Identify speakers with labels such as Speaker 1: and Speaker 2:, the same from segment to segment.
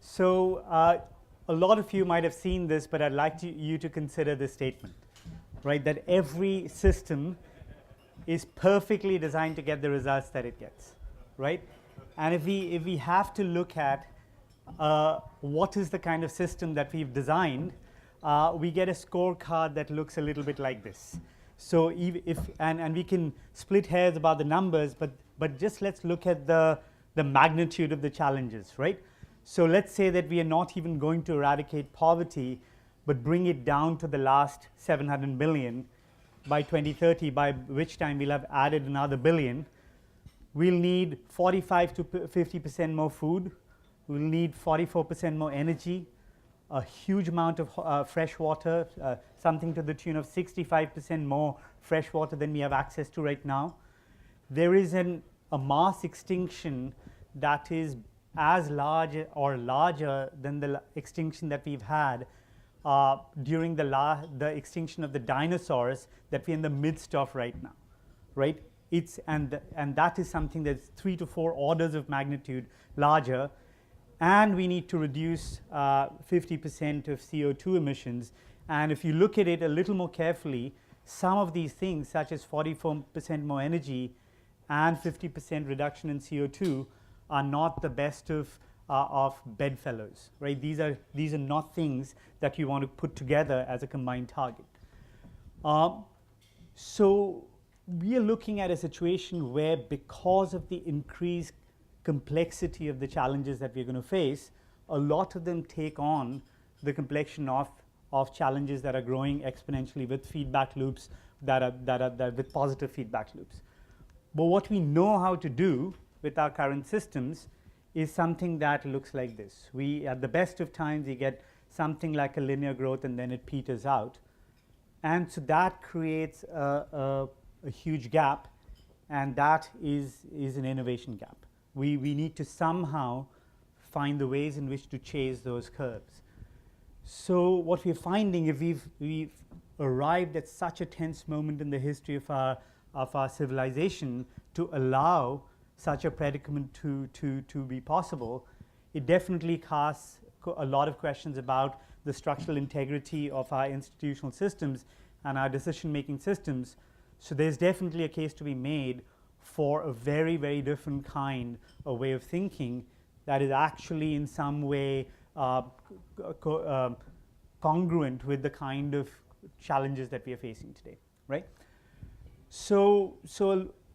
Speaker 1: So a lot of you might have seen this, but I'd like you to consider this statement, right? That every system is perfectly designed to get the results that it gets, right? And if we have to look at what is the kind of system that we've designed, we get a scorecard that looks a little bit like this. So and we can split hairs about the numbers, but just let's look at the magnitude of the challenges, right? So let's say that we are not even going to eradicate poverty, but bring it down to the last 700 billion by 2030, by which time we'll have added another billion. We'll need 45 to 50% more food. We'll need 44% more energy, a huge amount of fresh water, something to the tune of 65% more fresh water than we have access to right now. There is a mass extinction that is as large or larger than the extinction that we've had during the extinction of the dinosaurs that we're in the midst of right now, right? And that is something that's 3 to 4 orders of magnitude larger, and we need to reduce 50% of CO2 emissions. And if you look at it a little more carefully, some of these things, such as 44% more energy and 50% reduction in CO2, are not the best of bedfellows, right? These are not things that you want to put together as a combined target. So we are looking at a situation where, because of the increased complexity of the challenges that we're going to face, a lot of them take on the complexion of challenges that are growing exponentially with feedback loops that are with positive feedback loops. But what we know how to do with our current systems is something that looks like this. At the best of times, we get something like a linear growth, and then it peters out. And so that creates a huge gap, and that is an innovation gap. We need to somehow find the ways in which to chase those curves. So what we're finding, if we've arrived at such a tense moment in the history of our civilization to allow such a predicament to be possible, it definitely casts a lot of questions about the structural integrity of our institutional systems and our decision-making systems. So there's definitely a case to be made for a very, very different kind of way of thinking that is actually in some way congruent with the kind of challenges that we are facing today, right? So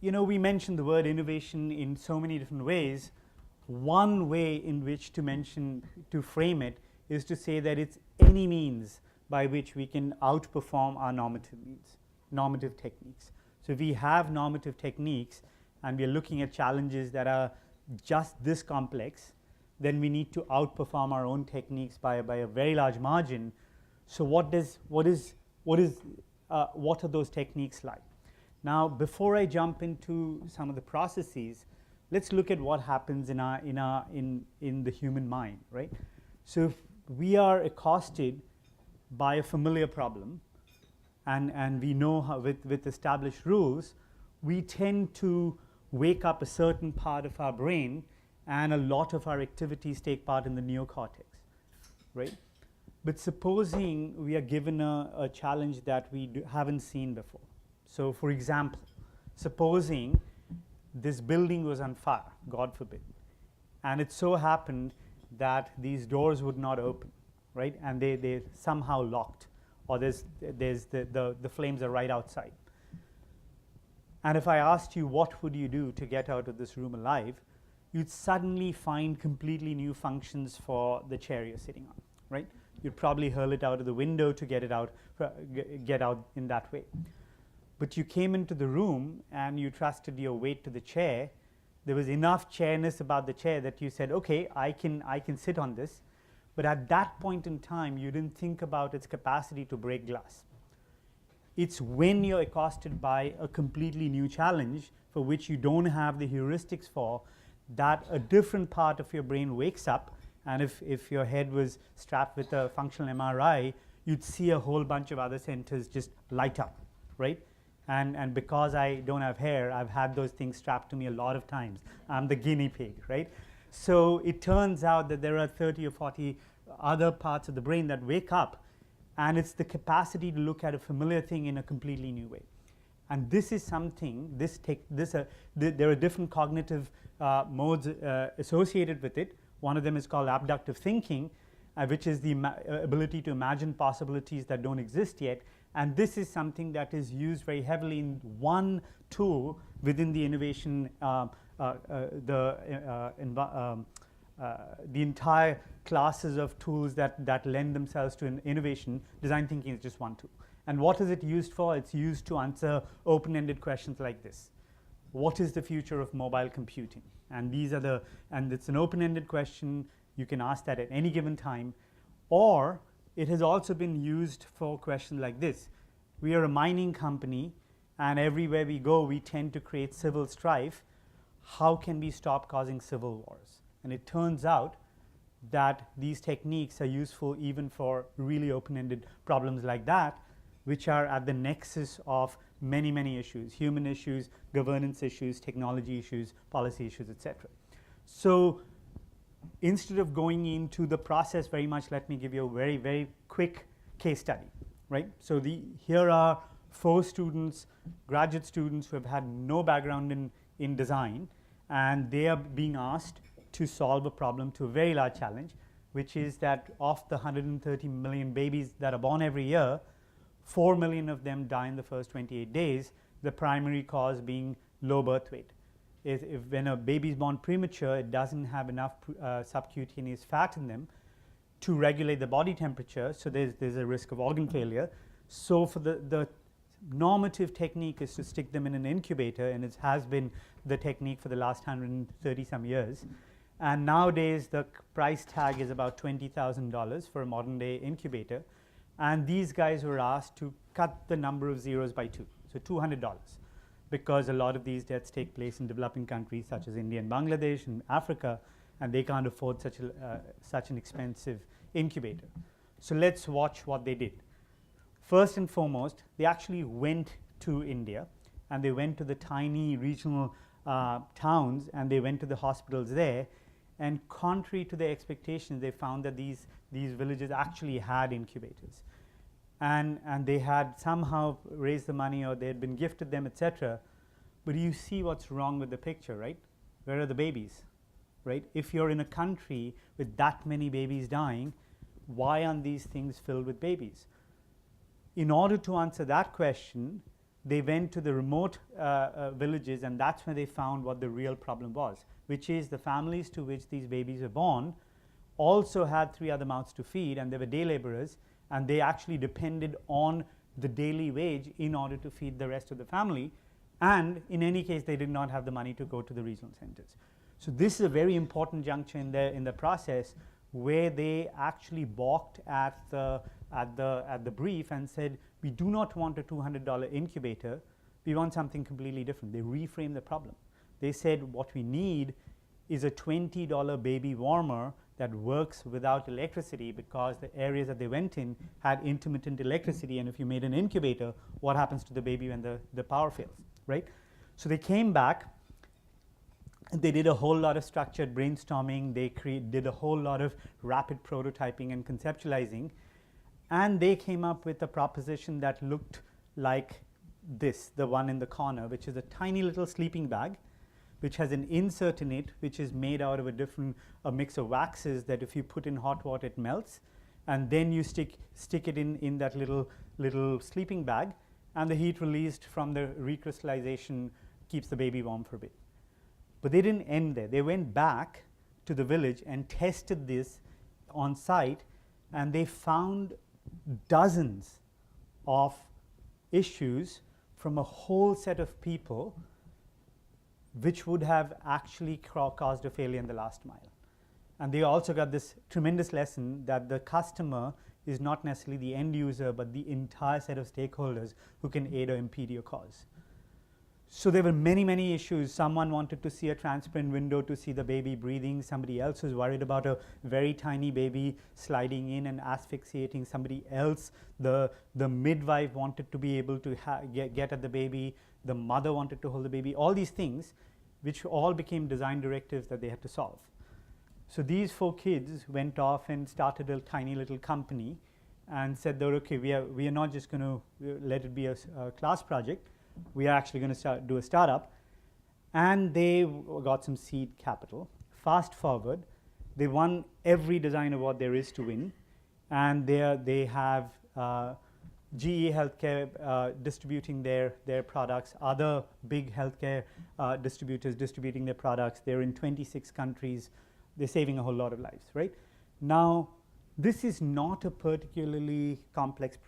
Speaker 1: we mentioned the word innovation in so many different ways. One way in which to frame it is to say that it's any means by which we can outperform our normative techniques. So if we have normative techniques and we are looking at challenges that are just this complex, then we need to outperform our own techniques by a very large margin. So what are those techniques like? Now, before I jump into some of the processes, let's look at what happens in the human mind, right? So if we are accosted by a familiar problem, and we know how with established rules, we tend to wake up a certain part of our brain, and a lot of our activities take part in the neocortex, right? But supposing we are given a challenge that we haven't seen before. So for example, supposing this building was on fire, God forbid, and it so happened that these doors would not open, right? And they somehow locked, or there's the flames are right outside. And if I asked you what would you do to get out of this room alive, you'd suddenly find completely new functions for the chair you're sitting on, right? You'd probably hurl it out of the window to get out in that way. But you came into the room and you trusted your weight to the chair. There was enough chairness about the chair that you said, okay, I can sit on this. But at that point in time, you didn't think about its capacity to break glass. It's when you're accosted by a completely new challenge for which you don't have the heuristics for, that a different part of your brain wakes up. And if your head was strapped with a functional MRI, you'd see a whole bunch of other centers just light up, right? And because I don't have hair, I've had those things strapped to me a lot of times. I'm the guinea pig, right? So it turns out that there are 30 or 40 other parts of the brain that wake up, and it's the capacity to look at a familiar thing in a completely new way. And this is something, there are different cognitive modes associated with it. One of them is called abductive thinking, which is the ability to imagine possibilities that don't exist yet. And this is something that is used very heavily in one tool within the innovation, the entire classes of tools that lend themselves to innovation. Design thinking is just one tool. And what is it used for? It's used to answer open-ended questions like this. What is the future of mobile computing? And and it's an open-ended question. You can ask that at any given time. Or it has also been used for questions like this. We are a mining company, and everywhere we go, we tend to create civil strife. How can we stop causing civil wars? And it turns out that these techniques are useful even for really open-ended problems like that, which are at the nexus of many, many issues: human issues, governance issues, technology issues, policy issues, etc. So instead of going into the process very much, let me give you a very, very quick case study, right? So here are 4 students, graduate students, who have had no background in design, and they are being asked to solve a problem to a very large challenge, which is that of the 130 million babies that are born every year, 4 million of them die in the first 28 days, the primary cause being low birth weight. If when a baby is born premature, it doesn't have enough subcutaneous fat in them to regulate the body temperature, so there's a risk of organ failure. So for the normative technique is to stick them in an incubator, and it has been the technique for the last 130 some years. And nowadays the price tag is about $20,000 for a modern day incubator. And these guys were asked to cut the number of zeros by 2, so $200, because a lot of these deaths take place in developing countries such as India and Bangladesh and Africa, and they can't afford such an expensive incubator. So let's watch what they did. First and foremost, they actually went to India, and they went to the tiny regional towns, and they went to the hospitals there. And contrary to their expectations, they found that these villages actually had incubators, and they had somehow raised the money, or they had been gifted them, etc. But you see what's wrong with the picture, right? Where are the babies, right? If you're in a country with that many babies dying, why aren't these things filled with babies? In order to answer that question, they went to the remote villages, and that's where they found what the real problem was, which is the families to which these babies were born also had 3 other mouths to feed, and they were day laborers, and they actually depended on the daily wage in order to feed the rest of the family. And in any case, they did not have the money to go to the regional centers. So this is a very important juncture in the process, where they actually balked at the brief and said, we do not want a $200 incubator, we want something completely different. They reframed the problem. They said, what we need is a $20 baby warmer that works without electricity, because the areas that they went in had intermittent electricity, and if you made an incubator, what happens to the baby when the power fails, right? So they came back, and they did a whole lot of structured brainstorming. They did a whole lot of rapid prototyping and conceptualizing, and they came up with a proposition that looked like this, the one in the corner, which is a tiny little sleeping bag, which has an insert in it, which is made out of a mix of waxes that if you put in hot water, it melts, and then you stick it in that little sleeping bag, and the heat released from the recrystallization keeps the baby warm for a bit. But they didn't end there. They went back to the village and tested this on site, and they found dozens of issues from a whole set of people which would have actually caused a failure in the last mile. And they also got this tremendous lesson that the customer is not necessarily the end user, but the entire set of stakeholders who can aid or impede your cause. So there were many, many issues. Someone wanted to see a transparent window to see the baby breathing. Somebody else was worried about a very tiny baby sliding in and asphyxiating somebody else. The midwife wanted to be able to get at the baby. The mother wanted to hold the baby. All these things, which all became design directives that they had to solve. So these 4 kids went off and started a tiny little company and said that, okay, we are not just going to let it be a class project. We are actually going to do a startup. And they got some seed capital. Fast forward, they won every design award there is to win. And they have GE Healthcare distributing their products, other big healthcare distributors distributing their products. They're in 26 countries. They're saving a whole lot of lives, right? Now, this is not a particularly complex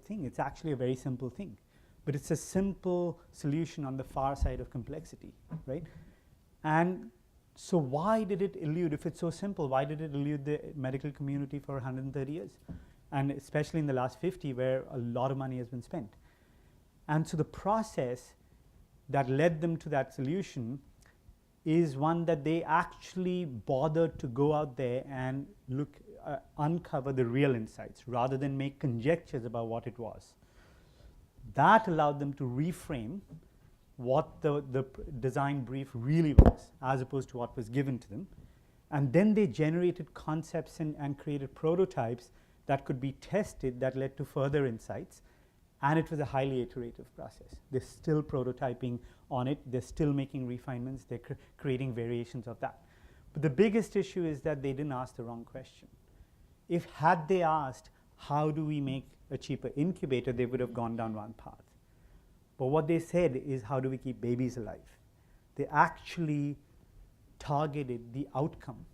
Speaker 1: thing. It's actually a very simple thing. But it's a simple solution on the far side of complexity, right? And so why did it elude, if it's so simple, why did it elude the medical community for 130 years? And especially in the last 50, where a lot of money has been spent. And so the process that led them to that solution is one that they actually bothered to go out there and uncover the real insights rather than make conjectures about what it was. That allowed them to reframe what the design brief really was, as opposed to what was given to them. And then they generated concepts and created prototypes that could be tested, that led to further insights. And it was a highly iterative process. They're still prototyping on it. They're still making refinements. They're creating variations of that. But the biggest issue is that they didn't ask the wrong question. Had they asked, how do we make a cheaper incubator, they would have gone down one path. But what they said is, how do we keep babies alive? They actually targeted the outcome,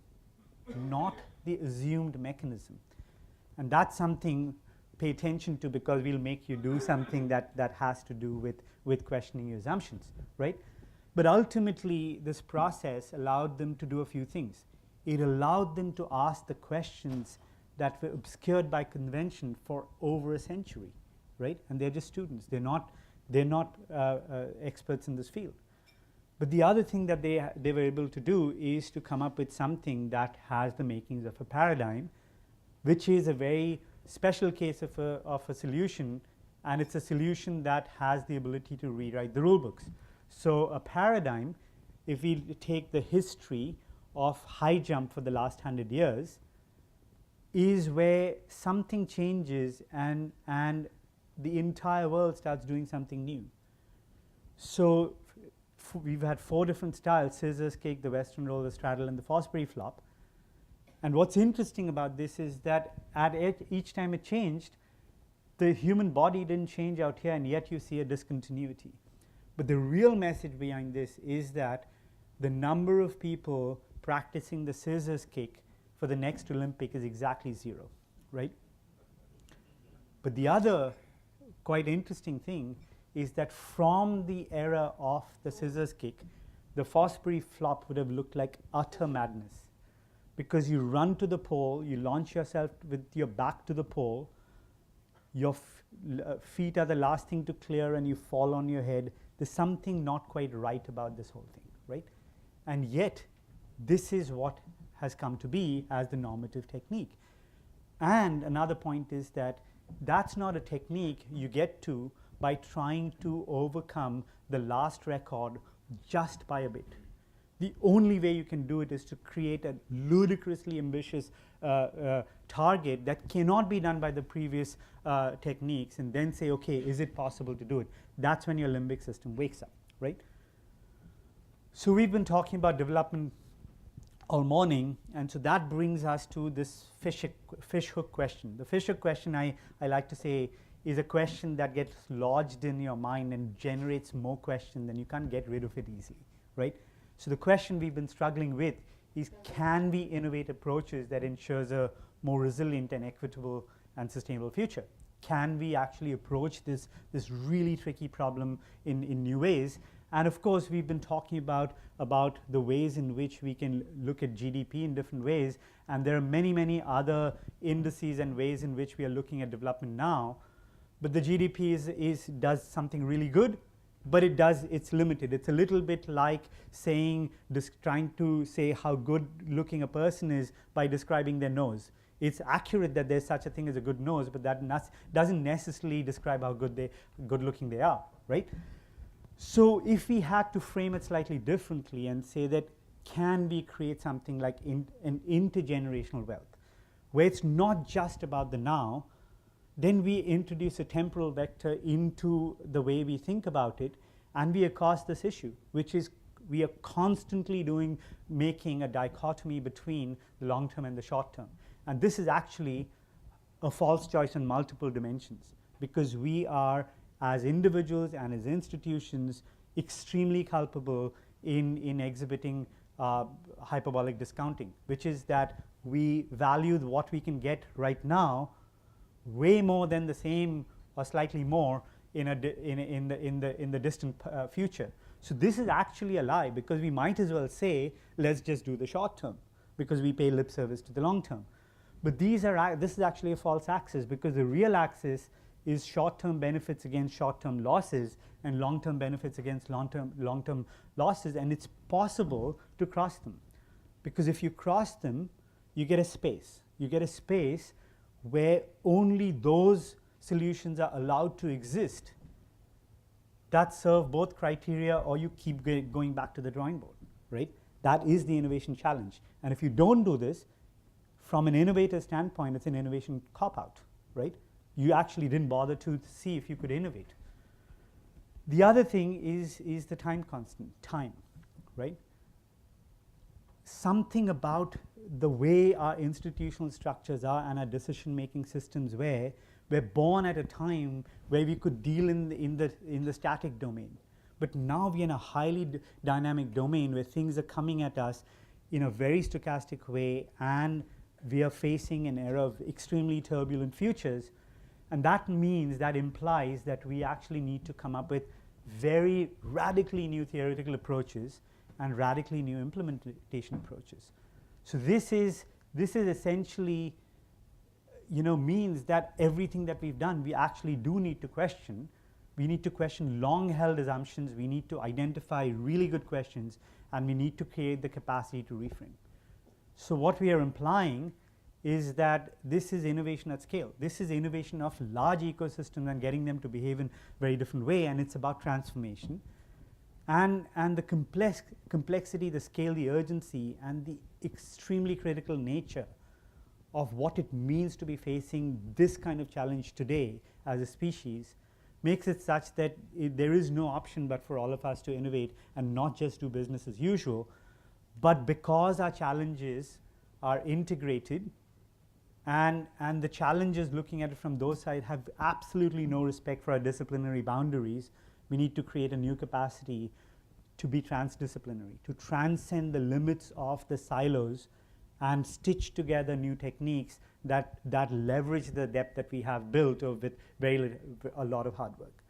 Speaker 1: not the assumed mechanism. And that's something pay attention to, because we'll make you do something that has to do with questioning your assumptions, right? But ultimately, this process allowed them to do a few things. It allowed them to ask the questions that were obscured by convention for over a century, right? And they're just students. They're not experts in this field. But the other thing that they were able to do is to come up with something that has the makings of a paradigm, which is a very special case of a solution, and it's a solution that has the ability to rewrite the rule books. So a paradigm, if we take the history of high jump for the last 100 years, is where something changes and the entire world starts doing something new. So we've had 4 different styles: scissors, kick, the western roll, the straddle, and the Fosbury flop. And what's interesting about this is that at each time it changed, the human body didn't change out here, and yet you see a discontinuity. But the real message behind this is that the number of people practicing the scissors kick for the next Olympic is exactly 0, right? But the other quite interesting thing is that from the era of the scissors kick, the Fosbury flop would have looked like utter madness, because you run to the pole, you launch yourself with your back to the pole, your feet are the last thing to clear, and you fall on your head. There's something not quite right about this whole thing, right? And yet, this is what has come to be as the normative technique. And another point is that that's not a technique you get to by trying to overcome the last record just by a bit. The only way you can do it is to create a ludicrously ambitious target that cannot be done by the previous techniques, and then say, okay, is it possible to do it? That's when your limbic system wakes up, right? So we've been talking about development all morning, and so that brings us to this fishhook question. The fishhook question, I like to say, is a question that gets lodged in your mind and generates more questions, and you can't get rid of it easily, right? So the question we've been struggling with is, can we innovate approaches that ensures a more resilient and equitable and sustainable future? Can we actually approach this really tricky problem in new ways? And of course, we've been talking about the ways in which we can look at GDP in different ways, and there are many other indices and ways in which we are looking at development now. But the GDP does something really good, but it's limited. It's a little bit like trying to say how good looking a person is by describing their nose. It's accurate that there's such a thing as a good nose, but that doesn't necessarily describe how good looking they are, right? So if we had to frame it slightly differently and say that, can we create something like an intergenerational wealth, where it's not just about the now, then we introduce a temporal vector into the way we think about it, and we across this issue, which is we are constantly making a dichotomy between the long term and the short term. And this is actually a false choice on multiple dimensions, because we are, as individuals and as institutions, extremely culpable in exhibiting hyperbolic discounting, which is that we value what we can get right now way more than the same or slightly more in the distant future. So this is actually a lie, because we might as well say, let's just do the short term, because we pay lip service to the long term. But this is actually a false axis, because the real axis is short-term benefits against short-term losses, and long-term benefits against long-term losses, and it's possible to cross them. Because if you cross them, you get a space. You get a space where only those solutions are allowed to exist that serve both criteria, or you keep going back to the drawing board, right? That is the innovation challenge. And if you don't do this, from an innovator standpoint, it's an innovation cop-out, right? You actually didn't bother to see if you could innovate. The other thing is the time constant, time, right? Something about the way our institutional structures are and our decision-making systems were born at a time where we could deal in the static domain. But now we're in a highly dynamic domain where things are coming at us in a very stochastic way, and we are facing an era of extremely turbulent futures. And that means, that implies that we actually need to come up with very radically new theoretical approaches and radically new implementation approaches. So this is essentially, means that everything that we've done, we actually do need to question. We need to question long-held assumptions. We need to identify really good questions, and we need to create the capacity to reframe. So what we are implying is that this is innovation at scale. This is innovation of large ecosystems and getting them to behave in a very different way, and it's about transformation. And the complexity, the scale, the urgency, and the extremely critical nature of what it means to be facing this kind of challenge today as a species makes it such that there is no option but for all of us to innovate and not just do business as usual. But because our challenges are integrated, and the challenges looking at it from those sides have absolutely no respect for our disciplinary boundaries, we need to create a new capacity to be transdisciplinary, to transcend the limits of the silos and stitch together new techniques that leverage the depth that we have built with a lot of hard work.